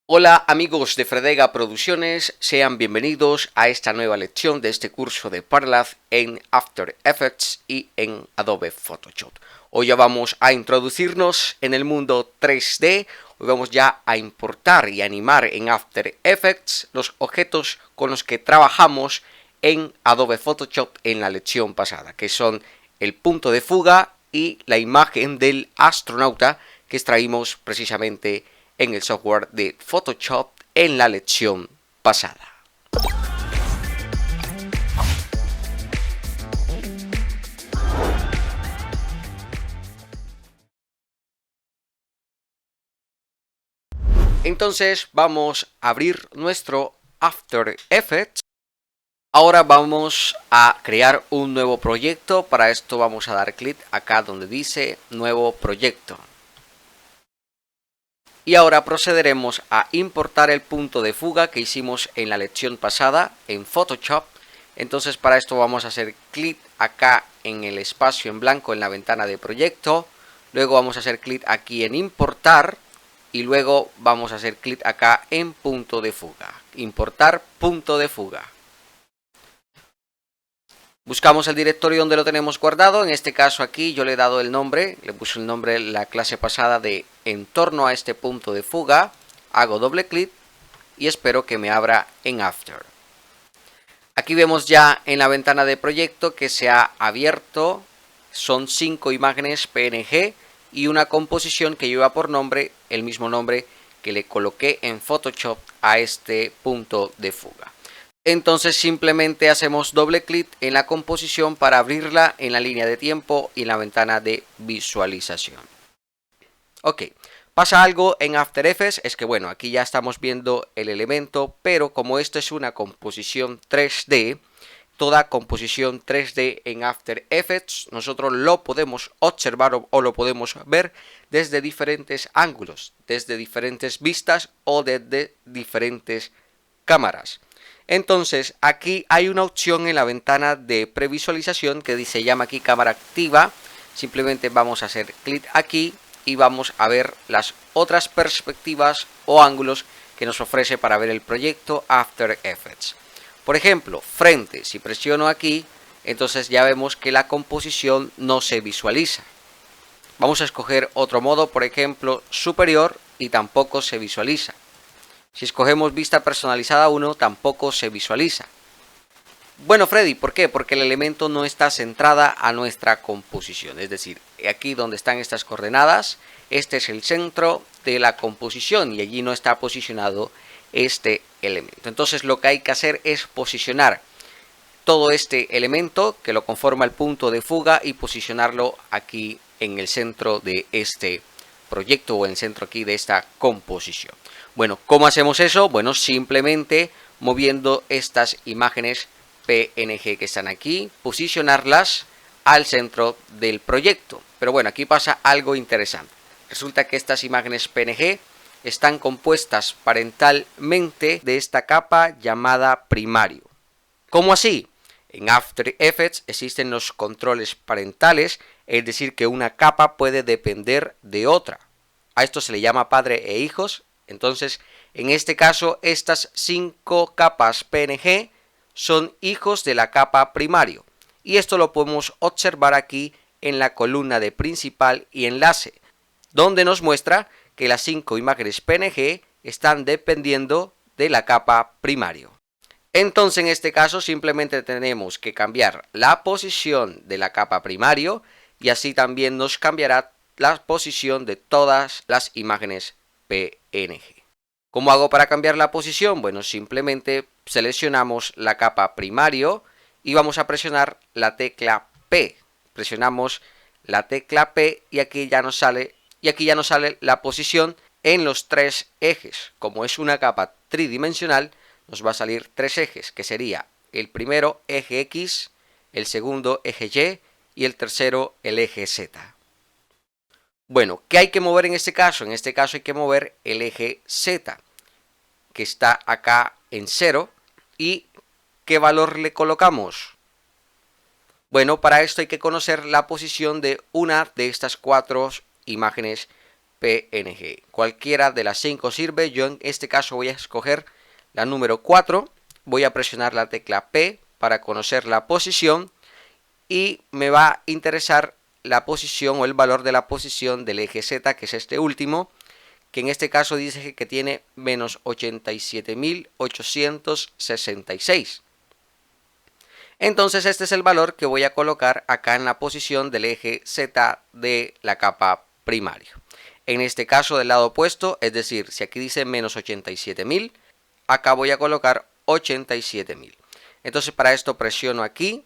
Hola amigos de Fredega Producciones, sean bienvenidos a esta nueva lección de este curso de Parallax en After Effects y en Adobe Photoshop. Hoy ya vamos a introducirnos en el mundo 3D, hoy vamos ya a importar y animar en After Effects los objetos con los que trabajamos en Adobe Photoshop en la lección pasada, que son el punto de fuga y la imagen del astronauta que extraímos precisamente en el software de Photoshop en la lección pasada. Entonces vamos a abrir nuestro After Effects. Ahora vamos a crear un nuevo proyecto. Para esto vamos a dar clic acá donde dice nuevo proyecto. Y ahora procederemos a importar el punto de fuga que hicimos en la lección pasada en Photoshop. Entonces para esto vamos a hacer clic acá en el espacio en blanco en la ventana de proyecto. Luego vamos a hacer clic aquí en importar. Y luego vamos a hacer clic acá en punto de fuga. Importar punto de fuga. Buscamos el directorio donde lo tenemos guardado. En este caso aquí yo le he dado el nombre. Le puse el nombre la clase pasada de en torno a este punto de fuga. Hago doble clic y espero que me abra en After. Aquí vemos ya en la ventana de proyecto que se ha abierto. Son 5 imágenes PNG y una composición que lleva por nombre el mismo nombre que le coloqué en Photoshop a este punto de fuga. Entonces simplemente hacemos doble clic en la composición para abrirla en la línea de tiempo y en la ventana de visualización. Ok, pasa algo en After Effects, es que bueno, aquí ya estamos viendo el elemento, pero como esto es una composición 3D, toda composición 3D en After Effects nosotros lo podemos observar o lo podemos ver desde diferentes ángulos, desde diferentes vistas o desde diferentes cámaras. Entonces aquí hay una opción en la ventana de previsualización que se llama aquí cámara activa. Simplemente vamos a hacer clic aquí y vamos a ver las otras perspectivas o ángulos que nos ofrece para ver el proyecto After Effects. Por ejemplo, frente, si presiono aquí, entonces ya vemos que la composición no se visualiza. Vamos a escoger otro modo, por ejemplo, superior, y tampoco se visualiza. Si escogemos vista personalizada 1, tampoco se visualiza. Bueno, Freddy, ¿por qué? Porque el elemento no está centrada a nuestra composición. Es decir, aquí donde están estas coordenadas, este es el centro de la composición y allí no está posicionado este elemento. Entonces lo que hay que hacer es posicionar todo este elemento que lo conforma el punto de fuga y posicionarlo aquí en el centro de este proyecto o en el centro aquí de esta composición. Bueno, ¿cómo hacemos eso? Bueno, simplemente moviendo estas imágenes PNG que están aquí, posicionarlas al centro del proyecto. Pero bueno, aquí pasa algo interesante. Resulta que estas imágenes PNG están compuestas parentalmente de esta capa llamada primario. ¿Cómo así? En After Effects existen los controles parentales, es decir, que una capa puede depender de otra. A esto se le llama padre e hijos. Entonces, en este caso, estas 5 capas PNG son hijos de la capa primario. Y esto lo podemos observar aquí en la columna de principal y enlace, donde nos muestra que las 5 imágenes PNG están dependiendo de la capa primario. Entonces, en este caso, simplemente tenemos que cambiar la posición de la capa primario y así también nos cambiará la posición de todas las imágenes PNG. ¿Cómo hago para cambiar la posición? Bueno, simplemente seleccionamos la capa primario y vamos a presionar la tecla P. Presionamos la tecla P y aquí ya nos sale la posición en los 3 ejes. Como es una capa tridimensional, nos va a salir 3 ejes, que sería el primero eje X, el segundo eje Y y el tercero el eje Z. Bueno, ¿qué hay que mover en este caso? En este caso hay que mover el eje Z, que está acá en 0. ¿Y qué valor le colocamos? Bueno, para esto hay que conocer la posición de una de estas 4 imágenes PNG. Cualquiera de las 5 sirve. Yo en este caso voy a escoger la número 4. Voy a presionar la tecla P para conocer la posición y me va a interesar la posición o el valor de la posición del eje Z, que es este último, que en este caso dice que tiene menos 87.866. Entonces este es el valor que voy a colocar acá en la posición del eje Z de la capa primario. En este caso del lado opuesto, es decir, si aquí dice menos 87.000, acá voy a colocar 87.000. Entonces para esto presiono aquí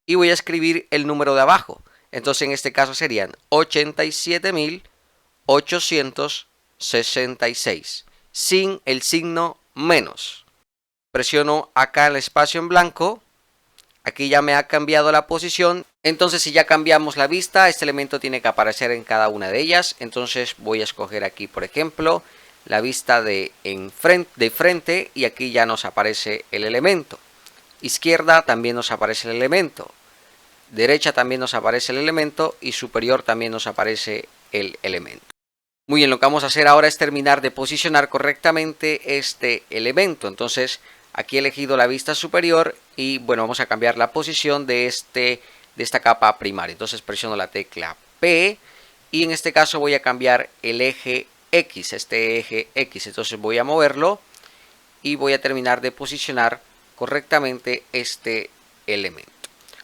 y voy a escribir el número de abajo. Entonces en este caso serían 87.866 sin el signo menos. Presiono acá el espacio en blanco. Aquí ya me ha cambiado la posición. Entonces si ya cambiamos la vista, este elemento tiene que aparecer en cada una de ellas. Entonces voy a escoger aquí, por ejemplo, la vista de frente y aquí ya nos aparece el elemento. Izquierda también nos aparece el elemento. Derecha también nos aparece el elemento y superior también nos aparece el elemento. Muy bien, lo que vamos a hacer ahora es terminar de posicionar correctamente este elemento. Entonces aquí he elegido la vista superior y bueno, vamos a cambiar la posición de esta capa primaria. Entonces presiono la tecla P y en este caso voy a cambiar el eje X, este eje X. Entonces voy a moverlo y voy a terminar de posicionar correctamente este elemento.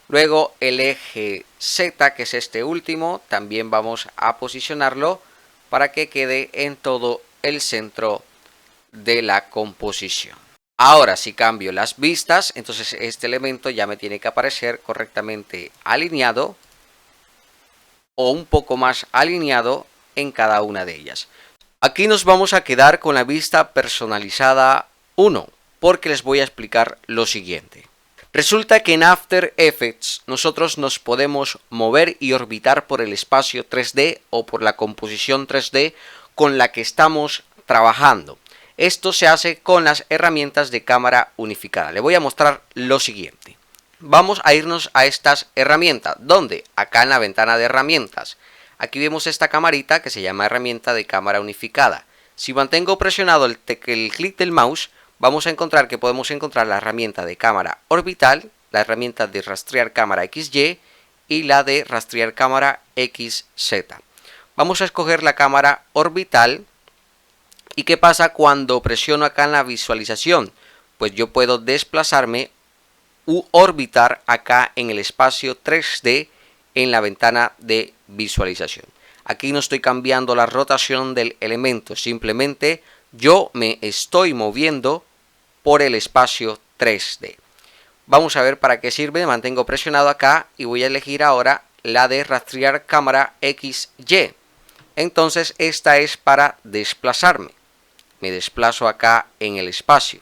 Luego el eje Z, que es este último, también vamos a posicionarlo para que quede en todo el centro de la composición. Ahora si cambio las vistas, entonces este elemento ya me tiene que aparecer correctamente alineado o un poco más alineado en cada una de ellas. Aquí nos vamos a quedar con la vista personalizada 1, porque les voy a explicar lo siguiente. Resulta que en After Effects nosotros nos podemos mover y orbitar por el espacio 3D o por la composición 3D con la que estamos trabajando. Esto se hace con las herramientas de cámara unificada. Le voy a mostrar lo siguiente. Vamos a irnos a estas herramientas. ¿Dónde? Acá en la ventana de herramientas. Aquí vemos esta camarita que se llama herramienta de cámara unificada. Si mantengo presionado el clic del mouse, vamos a encontrar que podemos encontrar la herramienta de cámara orbital, la herramienta de rastrear cámara XY y la de rastrear cámara XZ. Vamos a escoger la cámara orbital. ¿Y qué pasa cuando presiono acá en la visualización? Pues yo puedo desplazarme u orbitar acá en el espacio 3D en la ventana de visualización. Aquí no estoy cambiando la rotación del elemento, simplemente yo me estoy moviendo por el espacio 3D. Vamos a ver para qué sirve. Mantengo presionado acá y voy a elegir ahora la de rastrear cámara XY. Entonces esta es para desplazarme. Me desplazo acá en el espacio.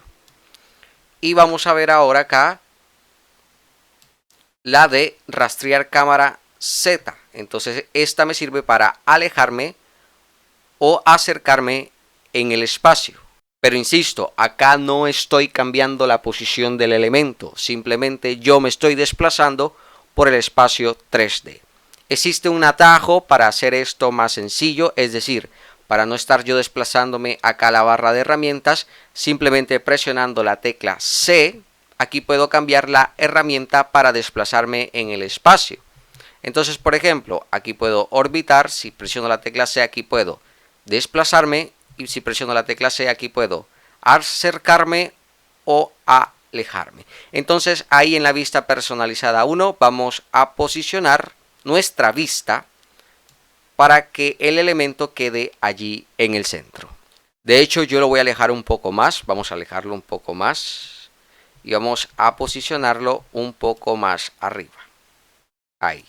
Y vamos a ver ahora acá la de rastrear cámara Z. Entonces esta me sirve para alejarme o acercarme en el espacio. Pero insisto, acá no estoy cambiando la posición del elemento, simplemente yo me estoy desplazando por el espacio 3D. Existe un atajo para hacer esto más sencillo, es decir, para no estar yo desplazándome acá a la barra de herramientas, simplemente presionando la tecla C, aquí puedo cambiar la herramienta para desplazarme en el espacio. Entonces, por ejemplo, aquí puedo orbitar, si presiono la tecla C aquí puedo desplazarme y si presiono la tecla C aquí puedo acercarme o alejarme. Entonces ahí en la vista personalizada 1 vamos a posicionar nuestra vista para que el elemento quede allí en el centro. De hecho yo lo voy a alejar un poco más, vamos a alejarlo un poco más y vamos a posicionarlo un poco más arriba. Ahí.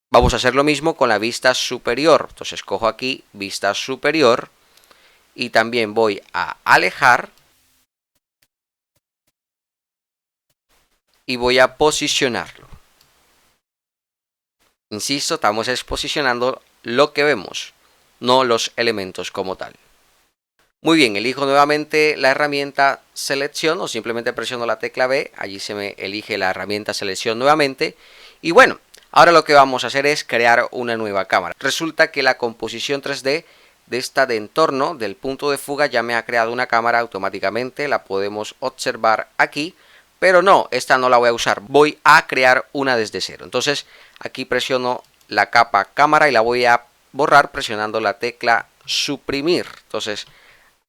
Vamos a hacer lo mismo con la vista superior. Entonces cojo aquí vista superior y también voy a alejar y voy a posicionarlo. Insisto, estamos posicionando lo que vemos, no los elementos como tal. Muy bien, elijo nuevamente la herramienta selección o simplemente presiono la tecla B, allí se me elige la herramienta selección nuevamente. Y bueno, Ahora lo que vamos a hacer es crear una nueva cámara. Resulta que la composición 3D de esta de entorno del punto de fuga ya me ha creado una cámara automáticamente. La podemos observar aquí, pero no, esta no la voy a usar. Voy a crear una desde cero. Entonces aquí presiono la capa cámara y la voy a borrar presionando la tecla suprimir. Entonces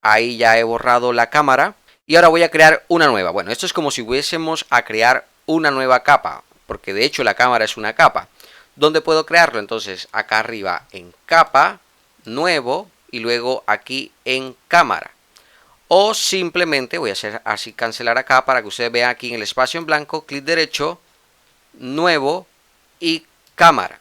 ahí ya he borrado la cámara y ahora voy a crear una nueva. Bueno, esto es como si fuésemos a crear una nueva capa, porque de hecho la cámara es una capa. ¿Dónde puedo crearlo? Entonces acá arriba en capa, nuevo, y luego aquí en cámara. O simplemente voy a hacer así, cancelar acá para que ustedes vean aquí en el espacio en blanco, clic derecho, nuevo y cámara.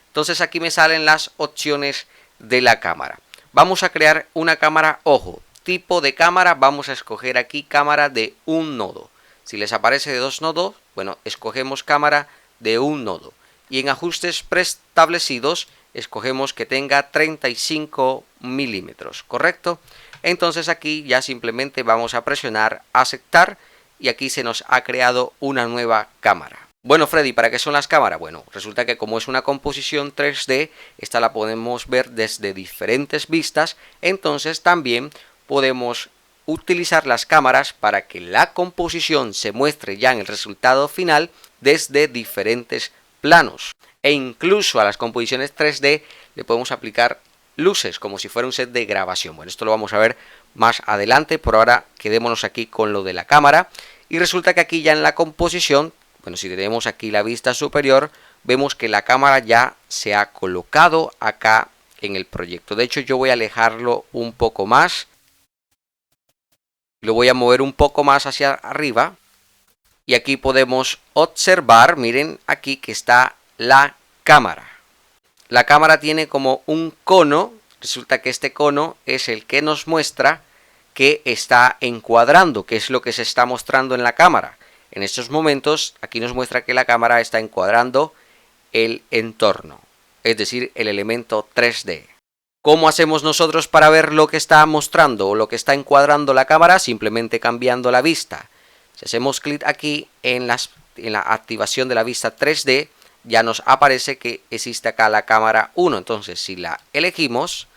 Entonces aquí me salen las opciones de la cámara. Vamos a crear una cámara, ojo, tipo de cámara, vamos a escoger aquí cámara de un nodo. Si les aparece de dos nodos, bueno, escogemos cámara de un nodo. Y en ajustes preestablecidos, escogemos que tenga 35 milímetros, ¿correcto? Entonces aquí ya simplemente vamos a presionar aceptar y aquí se nos ha creado una nueva cámara. Bueno, Freddy, ¿para qué son las cámaras? Bueno, resulta que como es una composición 3D, esta la podemos ver desde diferentes vistas, entonces también podemos utilizar las cámaras para que la composición se muestre ya en el resultado final desde diferentes planos. E incluso a las composiciones 3D le podemos aplicar luces como si fuera un set de grabación. Bueno, esto lo vamos a ver más adelante, por ahora quedémonos aquí con lo de la cámara. Y resulta que aquí ya en la composición, bueno, si tenemos aquí la vista superior, vemos que la cámara ya se ha colocado acá en el proyecto. De hecho, yo voy a alejarlo un poco más. Lo voy a mover un poco más hacia arriba. Y aquí podemos observar, miren aquí que está la cámara. La cámara tiene como un cono. Resulta que este cono es el que nos muestra que está encuadrando, que es lo que se está mostrando en la cámara. En estos momentos, aquí nos muestra que la cámara está encuadrando el entorno, es decir, el elemento 3D. ¿Cómo hacemos nosotros para ver lo que está mostrando o lo que está encuadrando la cámara? Simplemente cambiando la vista. Si hacemos clic aquí en la activación de la vista 3D, ya nos aparece que existe acá la cámara 1. Entonces, si la elegimos,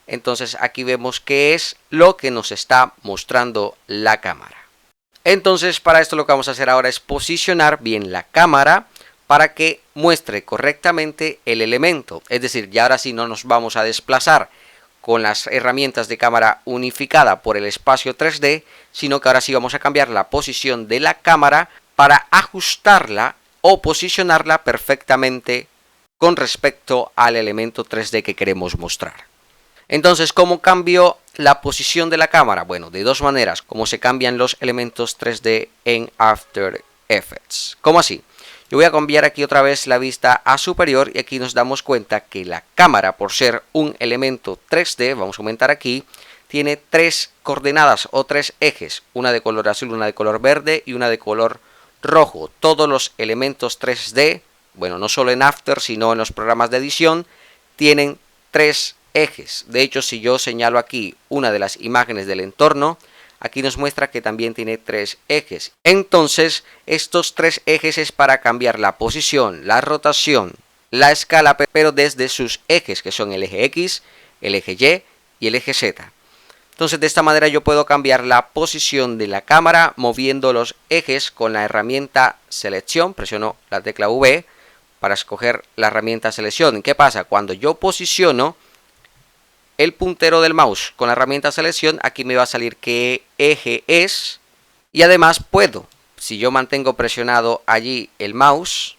entonces aquí vemos qué es lo que nos está mostrando la cámara. Entonces, para esto lo que vamos a hacer ahora es posicionar bien la cámara para que muestre correctamente el elemento. Es decir, ya ahora sí no nos vamos a desplazar con las herramientas de cámara unificada por el espacio 3D, sino que ahora sí vamos a cambiar la posición de la cámara para ajustarla o posicionarla perfectamente con respecto al elemento 3D que queremos mostrar. Entonces, ¿cómo cambio la posición de la cámara? Bueno, de dos maneras, como se cambian los elementos 3D en After Effects. ¿Cómo así? Yo voy a cambiar aquí otra vez la vista a superior y aquí nos damos cuenta que la cámara, por ser un elemento 3D, vamos a aumentar aquí, tiene tres coordenadas o tres ejes, una de color azul, una de color verde y una de color rojo. Todos los elementos 3D, bueno, no solo en After, sino en los programas de edición, tienen tres ejes. De hecho, si yo señalo aquí una de las imágenes del entorno, aquí nos muestra que también tiene tres ejes. Entonces, estos tres ejes es para cambiar la posición, la rotación, la escala, pero desde sus ejes, que son el eje X, el eje Y y el eje Z. Entonces, de esta manera yo puedo cambiar la posición de la cámara moviendo los ejes con la herramienta selección. Presiono la tecla V para escoger la herramienta selección. ¿Qué pasa? Cuando yo posiciono el puntero del mouse con la herramienta selección, aquí me va a salir qué eje es. Y además puedo, si yo mantengo presionado allí el mouse,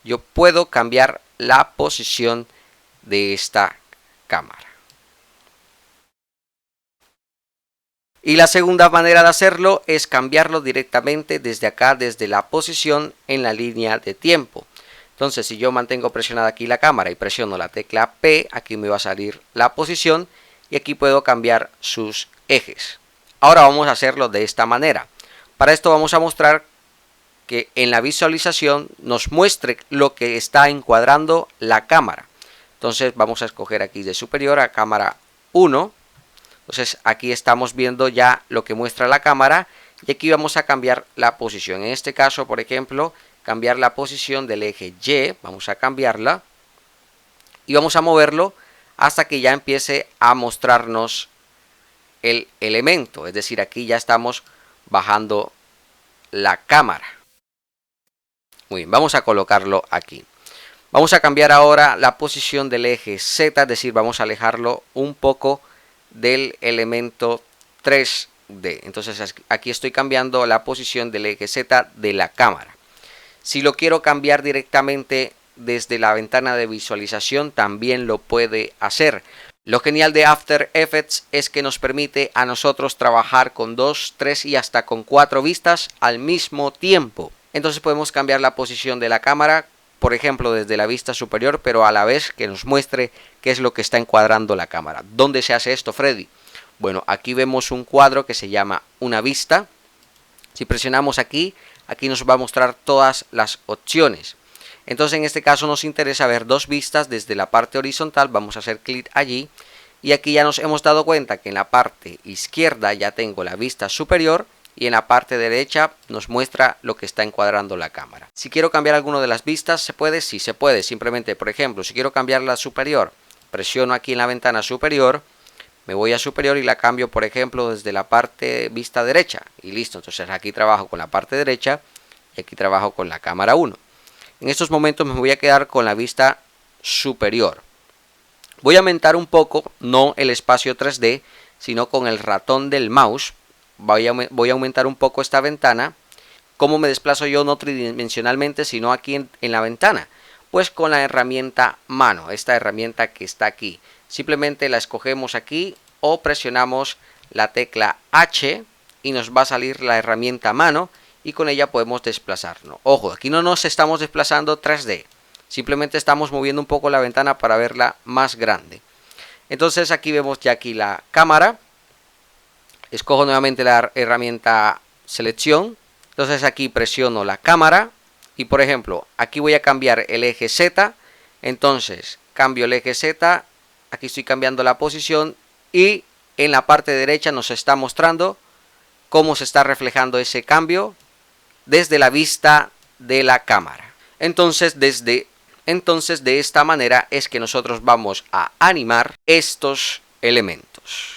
yo puedo cambiar la posición de esta cámara. Y la segunda manera de hacerlo es cambiarlo directamente desde acá, desde la posición en la línea de tiempo. Entonces, si yo mantengo presionada aquí la cámara y presiono la tecla P, aquí me va a salir la posición y aquí puedo cambiar sus ejes. Ahora vamos a hacerlo de esta manera. Para esto vamos a mostrar que en la visualización nos muestre lo que está encuadrando la cámara. Entonces vamos a escoger aquí de superior a cámara 1. Entonces aquí estamos viendo ya lo que muestra la cámara y aquí vamos a cambiar la posición. En este caso, por ejemplo, cambiar la posición del eje Y, vamos a cambiarla y vamos a moverlo hasta que ya empiece a mostrarnos el elemento, es decir, aquí ya estamos bajando la cámara. Muy bien, vamos a colocarlo aquí. Vamos a cambiar ahora la posición del eje Z, es decir, vamos a alejarlo un poco del elemento 3D. Entonces aquí estoy cambiando la posición del eje Z de la cámara. Si lo quiero cambiar directamente desde la ventana de visualización, también lo puede hacer. Lo genial de After Effects es que nos permite a nosotros trabajar con 2, 3 y hasta con 4 vistas al mismo tiempo. Entonces podemos cambiar la posición de la cámara, por ejemplo desde la vista superior, pero a la vez que nos muestre qué es lo que está encuadrando la cámara. ¿Dónde se hace esto, Freddy? Bueno, aquí vemos un cuadro que se llama una vista. Si presionamos aquí, aquí nos va a mostrar todas las opciones. Entonces en este caso nos interesa ver 2 vistas desde la parte horizontal. Vamos a hacer clic allí y aquí ya nos hemos dado cuenta que en la parte izquierda ya tengo la vista superior y en la parte derecha nos muestra lo que está encuadrando la cámara. Si quiero cambiar alguna de las vistas, ¿se puede? Sí, se puede. Simplemente, por ejemplo, si quiero cambiar la superior, presiono aquí en la ventana superior, me voy a superior y la cambio, por ejemplo, desde la parte vista derecha y listo. Entonces aquí trabajo con la parte derecha y aquí trabajo con la cámara 1. En estos momentos me voy a quedar con la vista superior. Voy a aumentar un poco, no el espacio 3D, sino con el ratón del mouse. Voy a aumentar un poco esta ventana. ¿Cómo me desplazo yo no tridimensionalmente, sino aquí en la ventana? Pues con la herramienta mano, esta herramienta que está aquí. Simplemente la escogemos aquí o presionamos la tecla H y nos va a salir la herramienta mano y con ella podemos desplazarnos. Ojo, aquí no nos estamos desplazando 3D, simplemente estamos moviendo un poco la ventana para verla más grande. Entonces aquí vemos ya aquí la cámara. Escojo nuevamente la herramienta selección. Entonces aquí presiono la cámara y por ejemplo aquí voy a cambiar el eje Z. Entonces cambio el eje Z, aquí estoy cambiando la posición y en la parte derecha nos está mostrando cómo se está reflejando ese cambio desde la vista de la cámara. Entonces de esta manera es que nosotros vamos a animar estos elementos.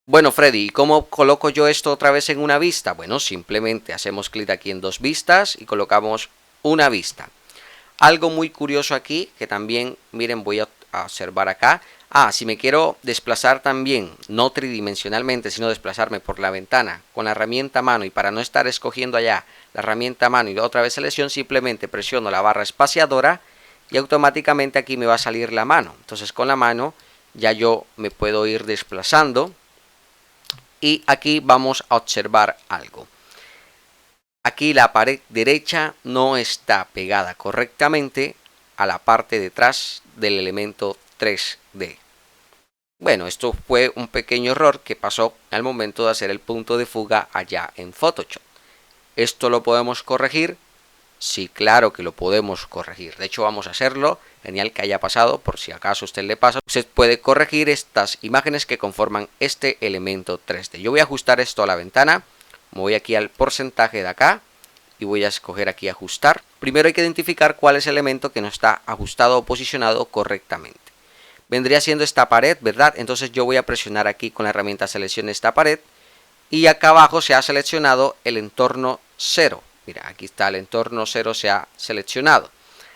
Bueno, Freddy, ¿y cómo coloco yo esto otra vez en una vista? Bueno, simplemente hacemos clic aquí en 2 vistas y colocamos una vista. Algo muy curioso aquí, que también, miren, voy a observar acá. Si me quiero desplazar también, no tridimensionalmente, sino desplazarme por la ventana con la herramienta mano y para no estar escogiendo allá la herramienta mano y otra vez selección, simplemente presiono la barra espaciadora y automáticamente aquí me va a salir la mano. Entonces con la mano ya yo me puedo ir desplazando. Y aquí vamos a observar algo. Aquí la pared derecha no está pegada correctamente a la parte detrás del elemento 3D. Bueno, esto fue un pequeño error que pasó al momento de hacer el punto de fuga allá en Photoshop. ¿Esto lo podemos corregir? Sí, claro que lo podemos corregir. De hecho, vamos a hacerlo. Genial que haya pasado, por si acaso a usted le pasa. Usted puede corregir estas imágenes que conforman este elemento 3D. Yo voy a ajustar esto a la ventana. Me voy aquí al porcentaje de acá y voy a escoger aquí ajustar. Primero hay que identificar cuál es el elemento que no está ajustado o posicionado correctamente. Vendría siendo esta pared, ¿verdad? Entonces yo voy a presionar aquí con la herramienta selección esta pared y acá abajo se ha seleccionado el entorno 0. Mira, aquí está el entorno 0, se ha seleccionado.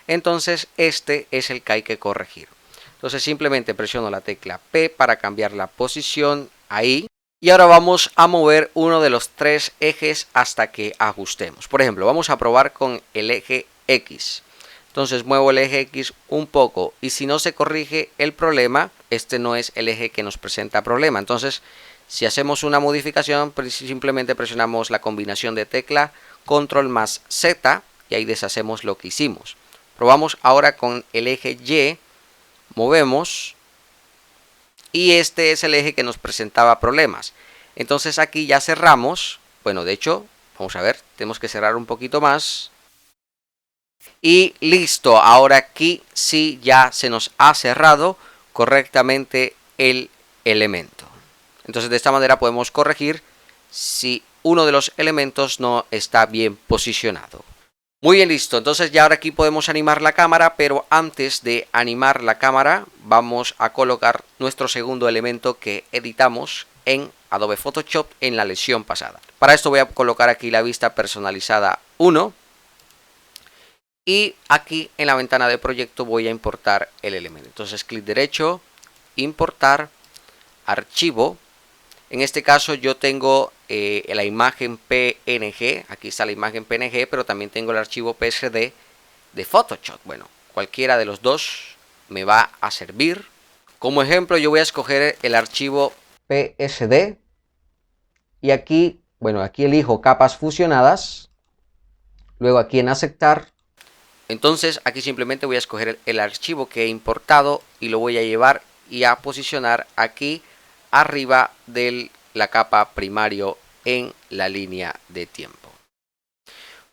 Entonces este es el que hay que corregir. Entonces simplemente presiono la tecla P para cambiar la posición ahí. Y ahora vamos a mover uno de los 3 ejes hasta que ajustemos. Por ejemplo, vamos a probar con el eje X. Entonces muevo el eje X un poco y si no se corrige el problema, este no es el eje que nos presenta problema. Entonces si hacemos una modificación, simplemente presionamos la combinación de tecla Control más Z y ahí deshacemos lo que hicimos. Probamos ahora con el eje Y, movemos y este es el eje que nos presentaba problemas. Entonces aquí ya cerramos, bueno, de hecho, vamos a ver, tenemos que cerrar un poquito más. Y listo, ahora aquí sí ya se nos ha cerrado correctamente el elemento. Entonces de esta manera podemos corregir si uno de los elementos no está bien posicionado. Muy bien, listo. Entonces ya ahora aquí podemos animar la cámara, pero antes de animar la cámara vamos a colocar nuestro segundo elemento que editamos en Adobe Photoshop en la lección pasada. Para esto voy a colocar aquí la vista personalizada 1 y aquí en la ventana de proyecto voy a importar el elemento. Entonces clic derecho, importar, archivo. En este caso yo tengo la imagen PNG, aquí está la imagen PNG, pero también tengo el archivo PSD de Photoshop. Bueno, cualquiera de los dos me va a servir. Como ejemplo yo voy a escoger el archivo PSD y aquí, bueno, aquí elijo capas fusionadas, luego aquí en aceptar. Entonces aquí simplemente voy a escoger el archivo que he importado y lo voy a llevar y a posicionar aquí arriba de la capa primario en la línea de tiempo.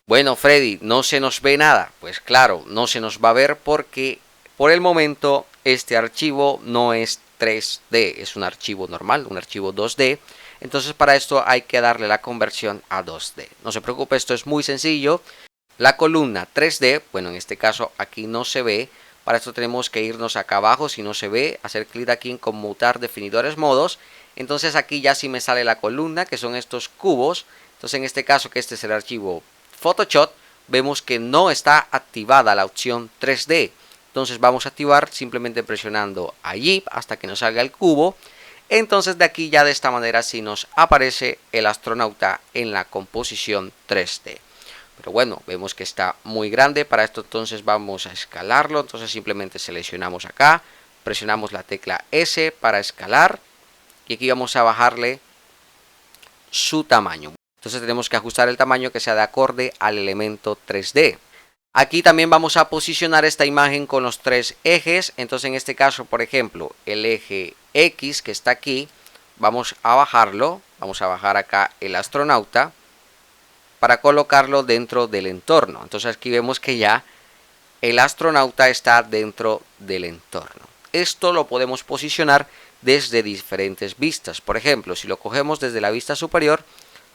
Bueno, Freddy, ¿no se nos ve nada? Pues claro, no se nos va a ver porque por el momento este archivo no es 3D, es un archivo normal, un archivo 2D. Entonces para esto hay que darle la conversión a 2D. No se preocupe, esto es muy sencillo. La columna 3D, bueno, en este caso aquí no se ve. Para esto tenemos que irnos acá abajo, si no se ve, hacer clic aquí en conmutar definidores modos. Entonces aquí ya sí me sale la columna, que son estos cubos. Entonces en este caso, que este es el archivo Photoshop, vemos que no está activada la opción 3D. Entonces vamos a activar simplemente presionando allí hasta que nos salga el cubo. Entonces de aquí ya de esta manera sí nos aparece el astronauta en la composición 3D. Pero bueno, vemos que está muy grande. Para esto entonces vamos a escalarlo. Entonces simplemente seleccionamos acá, presionamos la tecla S para escalar y aquí vamos a bajarle su tamaño. Entonces tenemos que ajustar el tamaño que sea de acorde al elemento 3D. Aquí también vamos a posicionar esta imagen con los tres ejes. Entonces en este caso, por ejemplo, el eje X que está aquí, vamos a bajarlo. Vamos a bajar acá el astronauta para colocarlo dentro del entorno. Entonces aquí vemos que ya el astronauta está dentro del entorno. Esto lo podemos posicionar desde diferentes vistas. Por ejemplo, si lo cogemos desde la vista superior,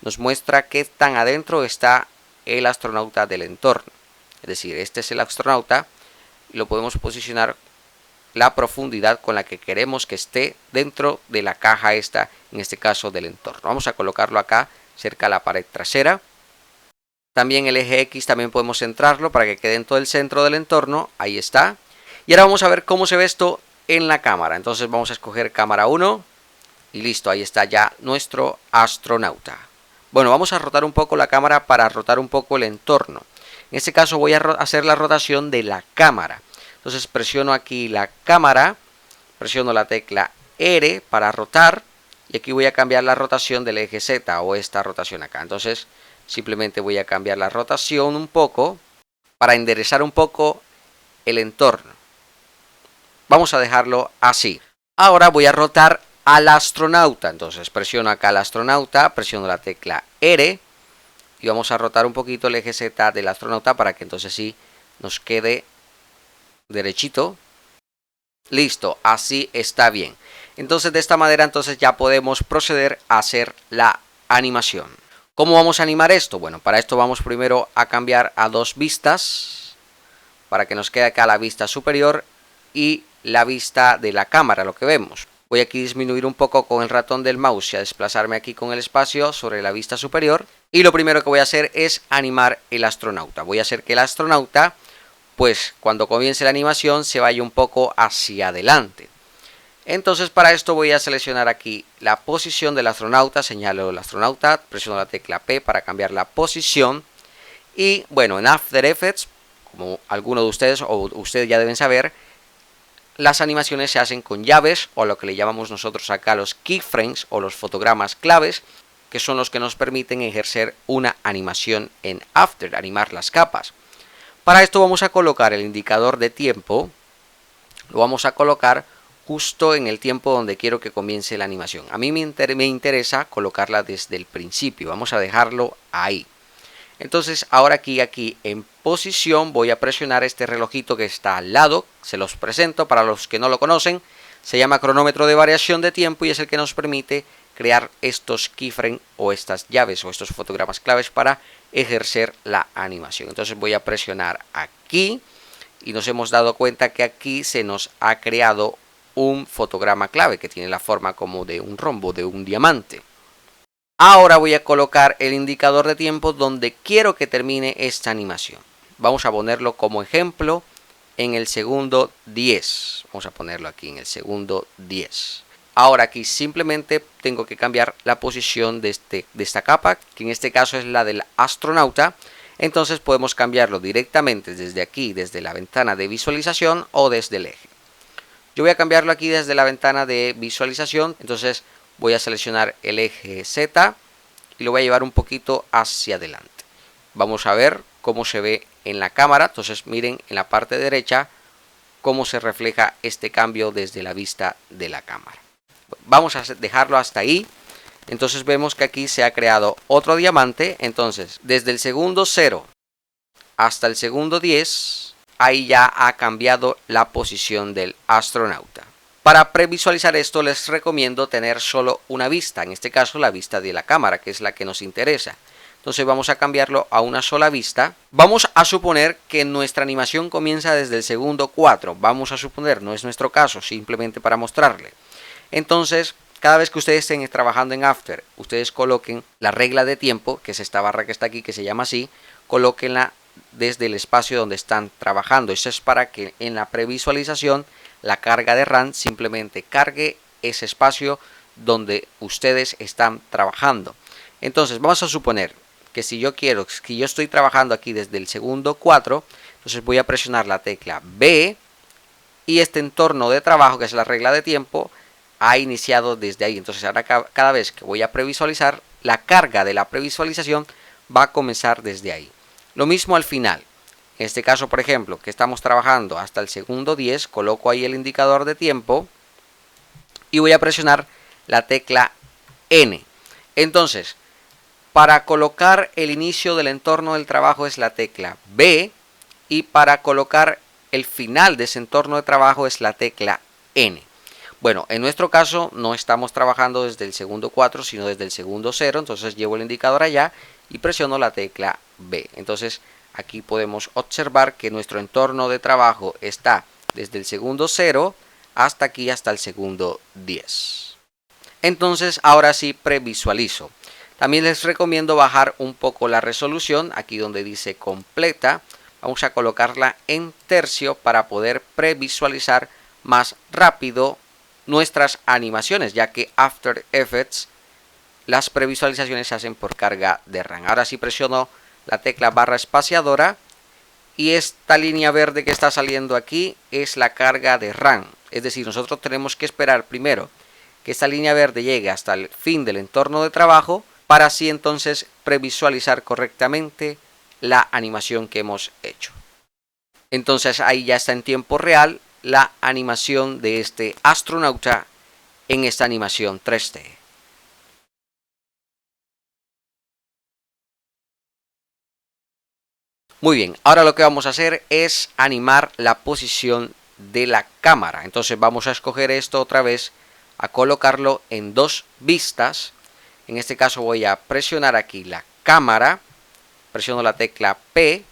nos muestra qué tan adentro está el astronauta del entorno. Es decir, este es el astronauta y lo podemos posicionar la profundidad con la que queremos que esté dentro de la caja esta, en este caso del entorno. Vamos a colocarlo acá cerca de la pared trasera. También el eje X también podemos centrarlo para que quede en todo el centro del entorno. Ahí está. Y ahora vamos a ver cómo se ve esto en la cámara. Entonces vamos a escoger cámara 1 y listo, ahí está ya nuestro astronauta. Bueno, vamos a rotar un poco la cámara para rotar un poco el entorno. En este caso voy a hacer la rotación de la cámara. Entonces presiono aquí la cámara, presiono la tecla R para rotar y aquí voy a cambiar la rotación del eje Z o esta rotación acá. Entonces simplemente voy a cambiar la rotación un poco para enderezar un poco el entorno. Vamos a dejarlo así. Ahora voy a rotar al astronauta. Entonces presiono acá al astronauta, presiono la tecla R y vamos a rotar un poquito el eje Z del astronauta para que entonces sí nos quede derechito. Listo, así está bien. Entonces de esta manera entonces ya podemos proceder a hacer la animación. ¿Cómo vamos a animar esto? Bueno, para esto vamos primero a cambiar a dos vistas para que nos quede acá la vista superior y la vista de la cámara, lo que vemos. Voy aquí a disminuir un poco con el ratón del mouse y a desplazarme aquí con el espacio sobre la vista superior. Y lo primero que voy a hacer es animar el astronauta. Voy a hacer que el astronauta, pues cuando comience la animación, se vaya un poco hacia adelante. Entonces para esto voy a seleccionar aquí la posición del astronauta, señalo el astronauta, presiono la tecla P para cambiar la posición. Y bueno, en After Effects, como algunos de ustedes o ustedes ya deben saber, las animaciones se hacen con llaves o lo que le llamamos nosotros acá los keyframes o los fotogramas claves, que son los que nos permiten ejercer una animación en After, animar las capas. Para esto vamos a colocar el indicador de tiempo, lo vamos a colocar justo en el tiempo donde quiero que comience la animación. A mí me interesa colocarla desde el principio, vamos a dejarlo ahí. Entonces ahora aquí en posición voy a presionar este relojito que está al lado, se los presento para los que no lo conocen, se llama cronómetro de variación de tiempo y es el que nos permite crear estos keyframes o estas llaves o estos fotogramas claves para ejercer la animación. Entonces voy a presionar aquí y nos hemos dado cuenta que aquí se nos ha creado un fotograma clave que tiene la forma como de un rombo, de un diamante. Ahora voy a colocar el indicador de tiempo donde quiero que termine esta animación. Vamos a ponerlo como ejemplo en el segundo 10. Vamos a ponerlo aquí en el segundo 10. Ahora aquí simplemente tengo que cambiar la posición de esta capa, que en este caso es la del astronauta. Entonces podemos cambiarlo directamente desde aquí, desde la ventana de visualización o desde el eje. Yo voy a cambiarlo aquí desde la ventana de visualización. Entonces voy a seleccionar el eje Z y lo voy a llevar un poquito hacia adelante. Vamos a ver cómo se ve en la cámara. Entonces miren en la parte derecha cómo se refleja este cambio desde la vista de la cámara. Vamos a dejarlo hasta ahí. Entonces vemos que aquí se ha creado otro diamante. Entonces desde el segundo 0 hasta el segundo 10, ahí ya ha cambiado la posición del astronauta. Para previsualizar esto les recomiendo tener solo una vista, en este caso la vista de la cámara, que es la que nos interesa. Entonces vamos a cambiarlo a una sola vista. Vamos a suponer que nuestra animación comienza desde el segundo 4. Vamos a suponer, no es nuestro caso, simplemente para mostrarle. Entonces, cada vez que ustedes estén trabajando en After, ustedes coloquen la regla de tiempo, que es esta barra que está aquí, que se llama así, colóquenla desde el espacio donde están trabajando. Eso es para que en la previsualización la carga de RAM simplemente cargue ese espacio donde ustedes están trabajando. Entonces vamos a suponer que si yo estoy trabajando aquí desde el segundo 4, entonces voy a presionar la tecla B y este entorno de trabajo, que es la regla de tiempo, ha iniciado desde ahí. Entonces ahora cada vez que voy a previsualizar, la carga de la previsualización va a comenzar desde ahí. Lo mismo al final. En este caso, por ejemplo, que estamos trabajando hasta el segundo 10, coloco ahí el indicador de tiempo y voy a presionar la tecla N. Entonces, para colocar el inicio del entorno del trabajo es la tecla B y para colocar el final de ese entorno de trabajo es la tecla N. Bueno, en nuestro caso no estamos trabajando desde el segundo 4, sino desde el segundo 0, entonces llevo el indicador allá y presiono la tecla B. Entonces aquí podemos observar que nuestro entorno de trabajo está desde el segundo 0 hasta aquí, hasta el segundo 10. Entonces ahora sí previsualizo. También les recomiendo bajar un poco la resolución, aquí donde dice completa, vamos a colocarla en tercio para poder previsualizar más rápido nuestras animaciones, ya que After Effects las previsualizaciones se hacen por carga de RAM. Ahora sí presiono la tecla barra espaciadora y esta línea verde que está saliendo aquí es la carga de RAM. Es decir, nosotros tenemos que esperar primero que esta línea verde llegue hasta el fin del entorno de trabajo para así entonces previsualizar correctamente la animación que hemos hecho. Entonces ahí ya está en tiempo real la animación de este astronauta en esta animación 3D. Muy bien, ahora lo que vamos a hacer es animar la posición de la cámara. Entonces vamos a escoger esto otra vez, a colocarlo en dos vistas. En este caso voy a presionar aquí la cámara, presiono la tecla P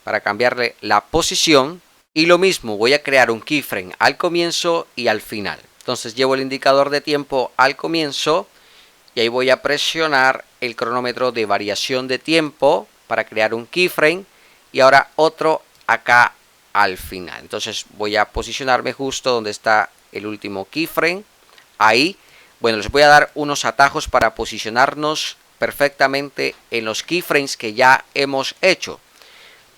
para cambiarle la posición y lo mismo, voy a crear un keyframe al comienzo y al final. Entonces llevo el indicador de tiempo al comienzo y ahí voy a presionar el cronómetro de variación de tiempo para crear un keyframe y ahora otro acá al final. Entonces voy a posicionarme justo donde está el último keyframe, ahí. Bueno, les voy a dar unos atajos para posicionarnos perfectamente en los keyframes que ya hemos hecho.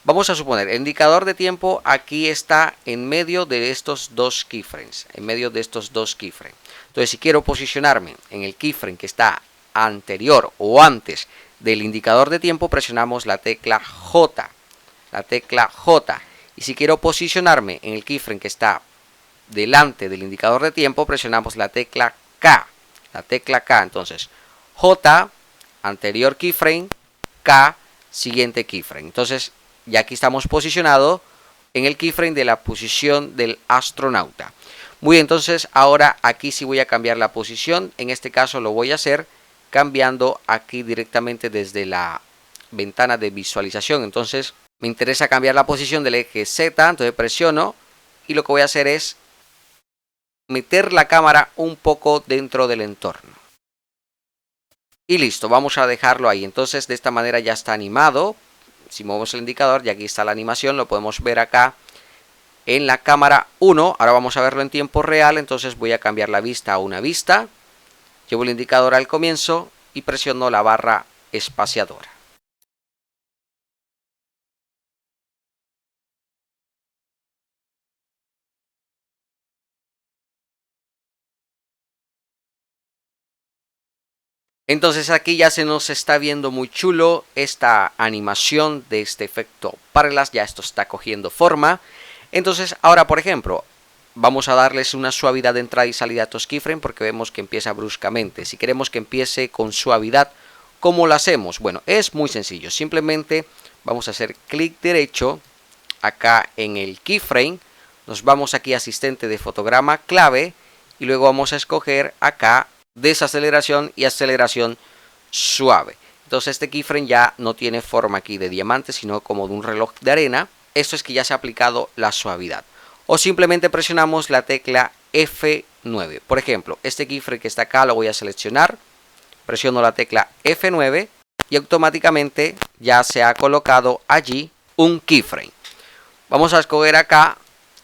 Vamos a suponer, el indicador de tiempo aquí está en medio de estos dos keyframes. Entonces, si quiero posicionarme en el keyframe que está anterior o antes del indicador de tiempo, presionamos la tecla J. Y si quiero posicionarme en el keyframe que está delante del indicador de tiempo, presionamos la tecla K. Entonces, J, anterior keyframe, K, siguiente keyframe. Entonces, ya aquí estamos posicionados en el keyframe de la posición del astronauta. Muy bien, entonces ahora aquí sí voy a cambiar la posición. En este caso lo voy a hacer cambiando aquí directamente desde la ventana de visualización. Entonces me interesa cambiar la posición del eje Z, entonces presiono y lo que voy a hacer es meter la cámara un poco dentro del entorno. Y listo, vamos a dejarlo ahí. Entonces de esta manera ya está animado. Si movemos el indicador, y aquí está la animación, lo podemos ver acá en la cámara 1. Ahora vamos a verlo en tiempo real, entonces voy a cambiar la vista a una vista. Llevo el indicador al comienzo y presiono la barra espaciadora. Entonces aquí ya se nos está viendo muy chulo esta animación de este efecto parallax, ya esto está cogiendo forma. Entonces ahora, por ejemplo, vamos a darles una suavidad de entrada y salida a estos keyframes porque vemos que empieza bruscamente. Si queremos que empiece con suavidad, ¿cómo lo hacemos? Bueno, es muy sencillo. Simplemente vamos a hacer clic derecho acá en el keyframe. Nos vamos aquí a asistente de fotograma clave y luego vamos a escoger acá desaceleración y aceleración suave. Entonces este keyframe ya no tiene forma aquí de diamante, sino como de un reloj de arena. Esto es que ya se ha aplicado la suavidad. O simplemente presionamos la tecla F9. Por ejemplo, este keyframe que está acá lo voy a seleccionar. Presiono la tecla F9 y automáticamente ya se ha colocado allí un keyframe. Vamos a escoger acá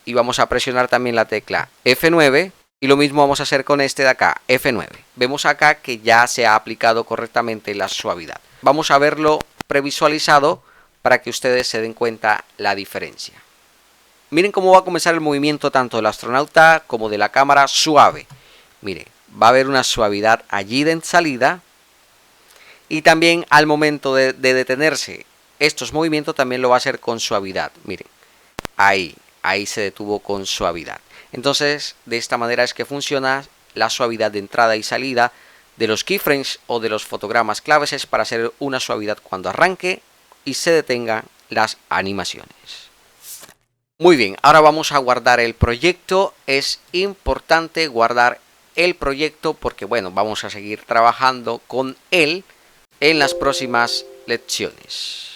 y vamos a presionar también la tecla F9. Y lo mismo vamos a hacer con este de acá, F9. Vemos acá que ya se ha aplicado correctamente la suavidad. Vamos a verlo previsualizado para que ustedes se den cuenta la diferencia. Miren cómo va a comenzar el movimiento tanto del astronauta como de la cámara suave. Miren, va a haber una suavidad allí de salida. Y también al momento de detenerse estos movimientos también lo va a hacer con suavidad. Miren, ahí se detuvo con suavidad. Entonces, de esta manera es que funciona la suavidad de entrada y salida de los keyframes o de los fotogramas claves, es para hacer una suavidad cuando arranque y se detengan las animaciones. Muy bien, ahora vamos a guardar el proyecto. Es importante guardar el proyecto porque, bueno, vamos a seguir trabajando con él en las próximas lecciones.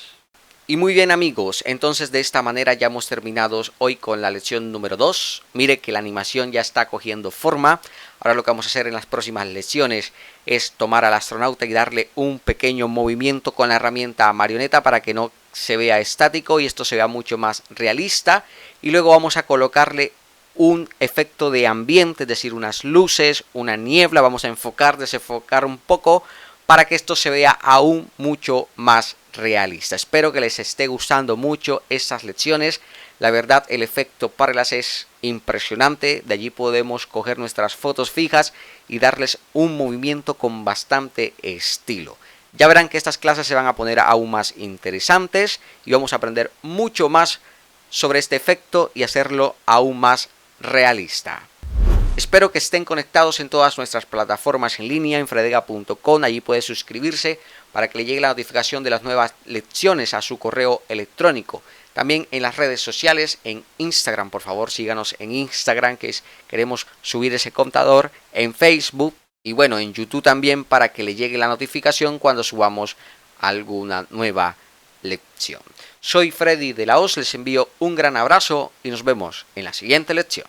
Y muy bien amigos, entonces de esta manera ya hemos terminado hoy con la lección número 2. Mire que la animación ya está cogiendo forma. Ahora lo que vamos a hacer en las próximas lecciones es tomar al astronauta y darle un pequeño movimiento con la herramienta marioneta para que no se vea estático y esto se vea mucho más realista. Y luego vamos a colocarle un efecto de ambiente, es decir, unas luces, una niebla. Vamos a enfocar, desenfocar un poco para que esto se vea aún mucho más realista. Espero que les esté gustando mucho estas lecciones. La verdad, el efecto parallax es impresionante. De allí podemos coger nuestras fotos fijas y darles un movimiento con bastante estilo. Ya verán que estas clases se van a poner aún más interesantes y vamos a aprender mucho más sobre este efecto y hacerlo aún más realista. Espero que estén conectados en todas nuestras plataformas en línea, en fredega.com. Allí puede suscribirse para que le llegue la notificación de las nuevas lecciones a su correo electrónico. También en las redes sociales, en Instagram, por favor síganos en Instagram, queremos subir ese contador, en Facebook y bueno, en YouTube también para que le llegue la notificación cuando subamos alguna nueva lección. Soy Freddy de la OS, les envío un gran abrazo y nos vemos en la siguiente lección.